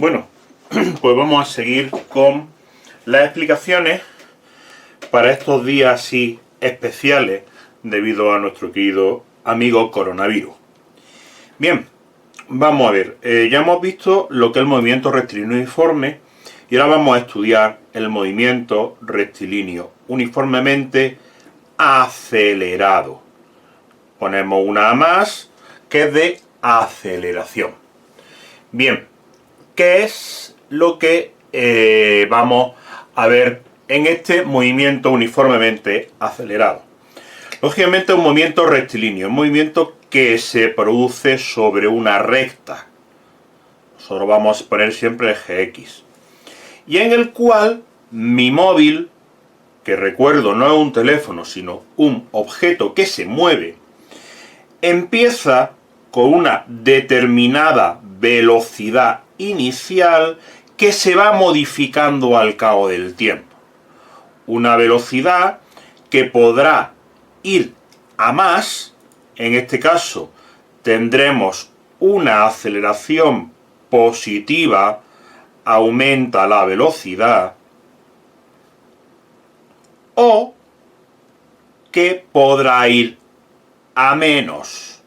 Bueno, pues vamos a seguir con las explicaciones para estos días así especiales debido a nuestro querido amigo coronavirus. Bien, vamos a ver, ya hemos visto lo que es el movimiento rectilíneo uniforme y ahora vamos a estudiar el movimiento rectilíneo uniformemente acelerado. Ponemos una más que es de aceleración. Bien, ¿qué es lo que vamos a ver en este movimiento uniformemente acelerado? Lógicamente un movimiento rectilíneo, un movimiento que se produce sobre una recta. Nosotros vamos a poner siempre el GX. Y en el cual mi móvil, que recuerdo no es un teléfono, sino un objeto que se mueve, empieza con una determinada velocidad inicial que se va modificando al cabo del tiempo. Una velocidad que podrá ir a más, en este caso tendremos una aceleración positiva, aumenta la velocidad, o que podrá ir a menos.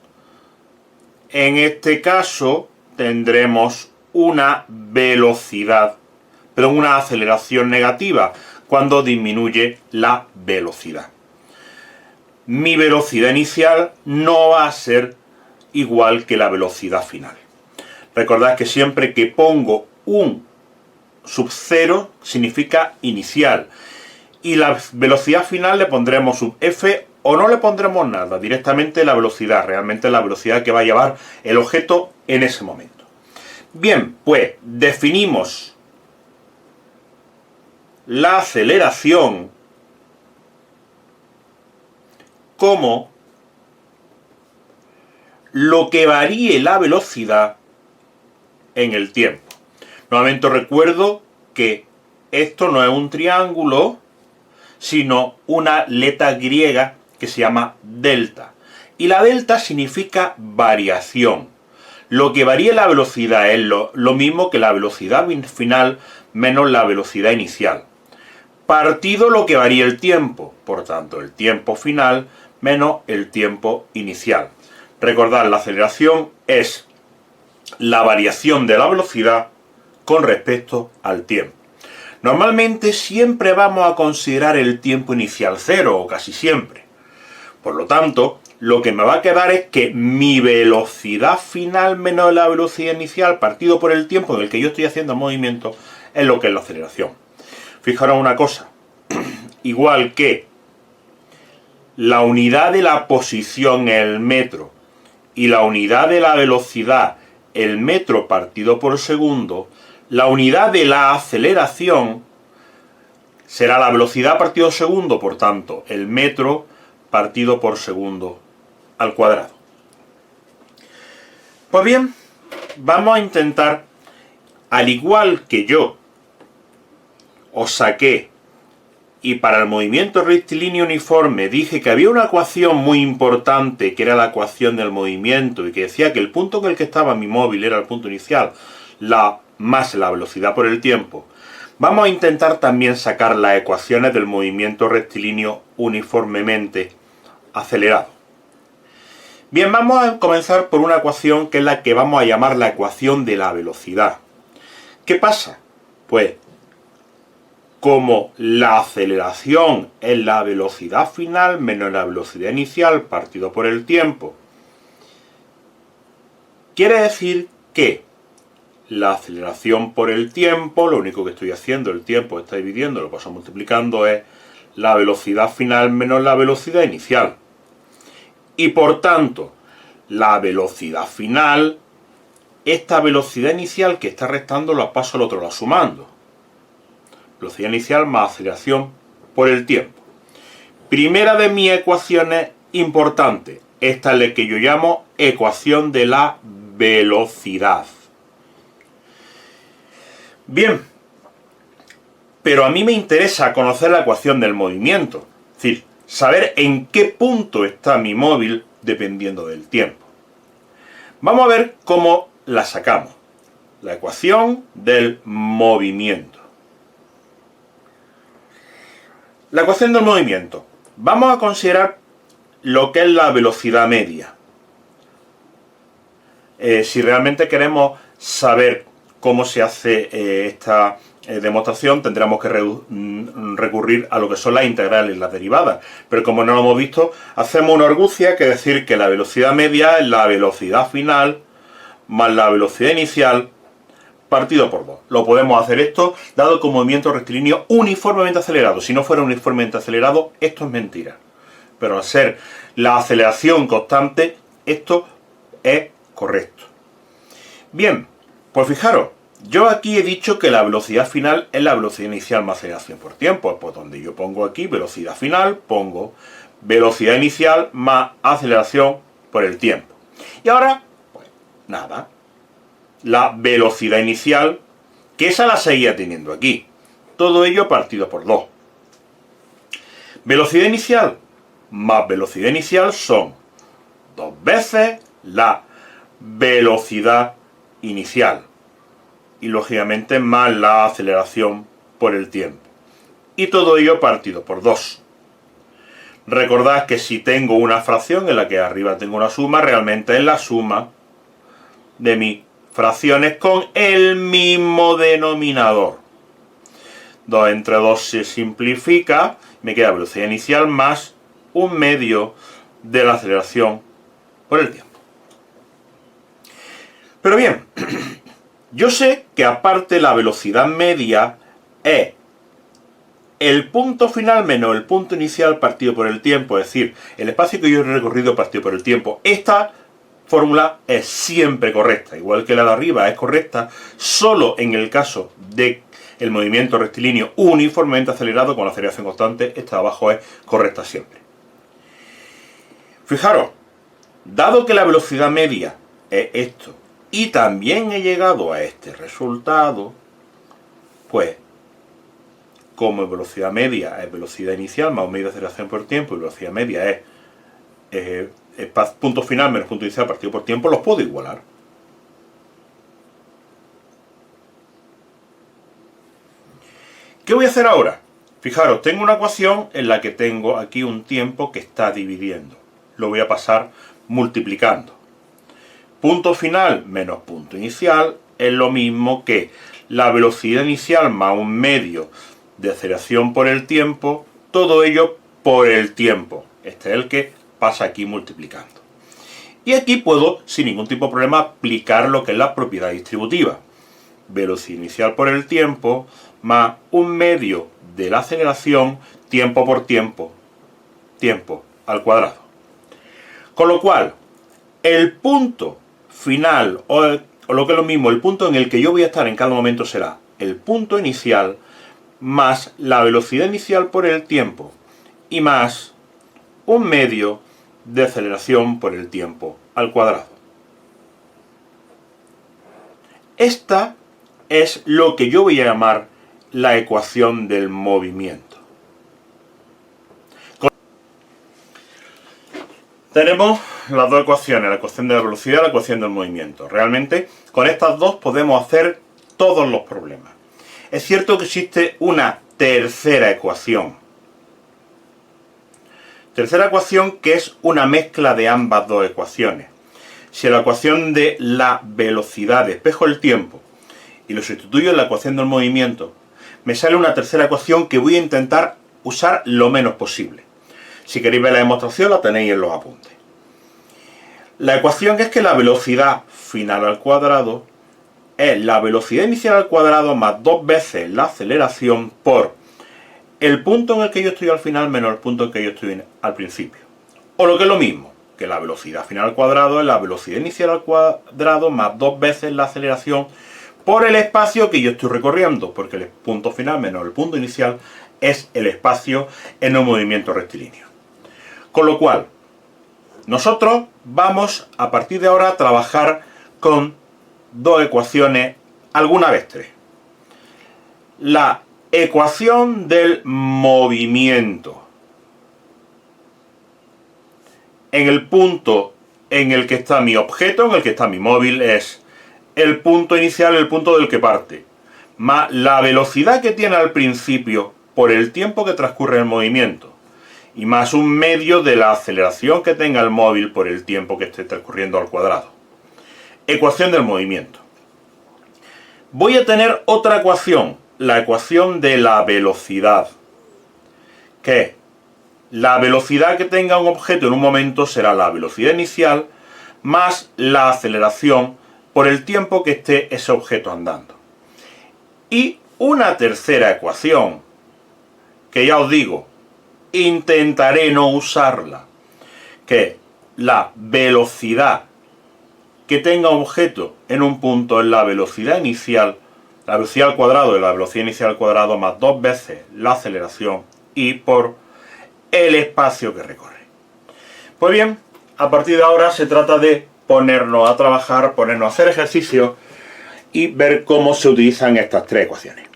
En este caso tendremos una velocidad, pero una aceleración negativa, cuando disminuye la velocidad. Mi velocidad inicial no va a ser igual que la velocidad final. Recordad que siempre que pongo un sub 0 significa inicial, y la velocidad final le pondremos sub f o no le pondremos nada, directamente la velocidad, realmente la velocidad que va a llevar el objeto en ese momento. Bien, pues definimos la aceleración como lo que varíe la velocidad en el tiempo. Nuevamente recuerdo que esto no es un triángulo, sino una letra griega que se llama delta. Y la delta significa variación. Lo que varía la velocidad es lo mismo que la velocidad final menos la velocidad inicial. Partido lo que varía el tiempo, por tanto el tiempo final menos el tiempo inicial. Recordad, la aceleración es la variación de la velocidad con respecto al tiempo. Normalmente siempre vamos a considerar el tiempo inicial cero, o casi siempre. Por lo tanto, lo que me va a quedar es que mi velocidad final menos la velocidad inicial partido por el tiempo en el que yo estoy haciendo el movimiento es lo que es la aceleración. Fijaros una cosa, igual que la unidad de la posición, el metro, y la unidad de la velocidad, el metro partido por segundo, la unidad de la aceleración será la velocidad partido segundo, por tanto, el metro partido por segundo al cuadrado. Pues bien, vamos a intentar, al igual que yo os saqué, y para el movimiento rectilíneo uniforme dije que había una ecuación muy importante, que era la ecuación del movimiento, y que decía que el punto en el que estaba mi móvil era el punto inicial, más la velocidad por el tiempo. Vamos a intentar también sacar las ecuaciones del movimiento rectilíneo uniformemente acelerado. Bien, vamos a comenzar por una ecuación que es la que vamos a llamar la ecuación de la velocidad. ¿Qué pasa? Pues, como la aceleración es la velocidad final menos la velocidad inicial partido por el tiempo, quiere decir que la aceleración por el tiempo, lo único que estoy haciendo, el tiempo está dividiendo, lo paso multiplicando, es la velocidad final menos la velocidad inicial. Y por tanto, la velocidad final, esta velocidad inicial que está restando la paso al otro lado sumando. Velocidad inicial más aceleración por el tiempo. Primera de mis ecuaciones importantes, esta es la que yo llamo ecuación de la velocidad. Bien, pero a mí me interesa conocer la ecuación del movimiento, es decir, saber en qué punto está mi móvil dependiendo del tiempo. Vamos a ver cómo la sacamos. la ecuación del movimiento. La ecuación del movimiento. Vamos a considerar lo que es la velocidad media. Si realmente queremos saber cómo se hace esta demostración, tendremos que recurrir a lo que son las integrales, las derivadas. Pero como no lo hemos visto, hacemos una argucia, que es decir que la velocidad media es la velocidad final más la velocidad inicial partido por 2. Lo podemos hacer esto dado que un movimiento rectilíneo uniformemente acelerado. Si no fuera uniformemente acelerado, esto es mentira. Pero al ser la aceleración constante, esto es correcto. Bien, pues fijaros, yo aquí he dicho que la velocidad final es la velocidad inicial más aceleración por tiempo. Pues donde yo pongo aquí velocidad final, pongo velocidad inicial más aceleración por el tiempo. Y ahora, pues nada, la velocidad inicial, que esa la seguía teniendo aquí. Todo ello partido por 2. Velocidad inicial más velocidad inicial son 2 veces la velocidad inicial. Y lógicamente más la aceleración por el tiempo. Y todo ello partido por 2. Recordad que si tengo una fracción en la que arriba tengo una suma, realmente es la suma de mis fracciones con el mismo denominador. 2 entre 2 se simplifica, me queda velocidad inicial más 1/2 de la aceleración por el tiempo. Pero bien, yo sé que aparte la velocidad media es el punto final menos el punto inicial partido por el tiempo, es decir, el espacio que yo he recorrido partido por el tiempo. Esta fórmula es siempre correcta, igual que la de arriba es correcta, solo en el caso de el movimiento rectilíneo uniformemente acelerado con la aceleración constante, esta de abajo es correcta siempre. Fijaros, dado que la velocidad media es esto, y también he llegado a este resultado, pues, como velocidad media es velocidad inicial más 1/2 de aceleración por tiempo, y velocidad media es punto final menos punto inicial partido por tiempo, los puedo igualar. ¿Qué voy a hacer ahora? Fijaros, tengo una ecuación en la que tengo aquí un tiempo que está dividiendo. Lo voy a pasar multiplicando. Punto final menos punto inicial es lo mismo que la velocidad inicial más 1/2 de aceleración por el tiempo, todo ello por el tiempo. Este es el que pasa aquí multiplicando. Y aquí puedo, sin ningún tipo de problema, aplicar lo que es la propiedad distributiva. Velocidad inicial por el tiempo más 1/2 de la aceleración, tiempo por tiempo, tiempo al cuadrado. Con lo cual, el punto final, o lo que es lo mismo, el punto en el que yo voy a estar en cada momento será el punto inicial más la velocidad inicial por el tiempo y más 1/2 de aceleración por el tiempo al cuadrado. Esta es lo que yo voy a llamar la ecuación del movimiento. Tenemos las dos ecuaciones, la ecuación de la velocidad y la ecuación del movimiento. Realmente, con estas dos podemos hacer todos los problemas. Es cierto que existe una tercera ecuación. Tercera ecuación que es una mezcla de ambas dos ecuaciones. Si la ecuación de la velocidad despejo el tiempo y lo sustituyo en la ecuación del movimiento, me sale una tercera ecuación que voy a intentar usar lo menos posible. Si queréis ver la demostración, la tenéis en los apuntes. La ecuación es que la velocidad final al cuadrado es la velocidad inicial al cuadrado más 2 veces la aceleración por el punto en el que yo estoy al final menos el punto en el que yo estoy al principio. O lo que es lo mismo, que la velocidad final al cuadrado es la velocidad inicial al cuadrado más 2 veces la aceleración por el espacio que yo estoy recorriendo, porque el punto final menos el punto inicial es el espacio en un movimiento rectilíneo. Con lo cual, nosotros vamos a partir de ahora a trabajar con dos ecuaciones, alguna vez tres. La ecuación del movimiento. En el punto en el que está mi objeto, en el que está mi móvil, es el punto inicial, el punto del que parte, más la velocidad que tiene al principio por el tiempo que transcurre el movimiento, y más un medio de la aceleración que tenga el móvil por el tiempo que esté transcurriendo al cuadrado. Ecuación del movimiento. Voy a tener otra ecuación, la ecuación de la velocidad, que es la velocidad que tenga un objeto en un momento será la velocidad inicial más la aceleración por el tiempo que esté ese objeto andando. Y una tercera ecuación, que ya os digo, intentaré no usarla, que es la velocidad que tenga un objeto en un punto es la velocidad inicial, la velocidad al cuadrado de la velocidad inicial al cuadrado más 2 veces la aceleración y por el espacio que recorre. Pues bien, a partir de ahora se trata de ponernos a trabajar, ponernos a hacer ejercicio y ver cómo se utilizan estas tres ecuaciones.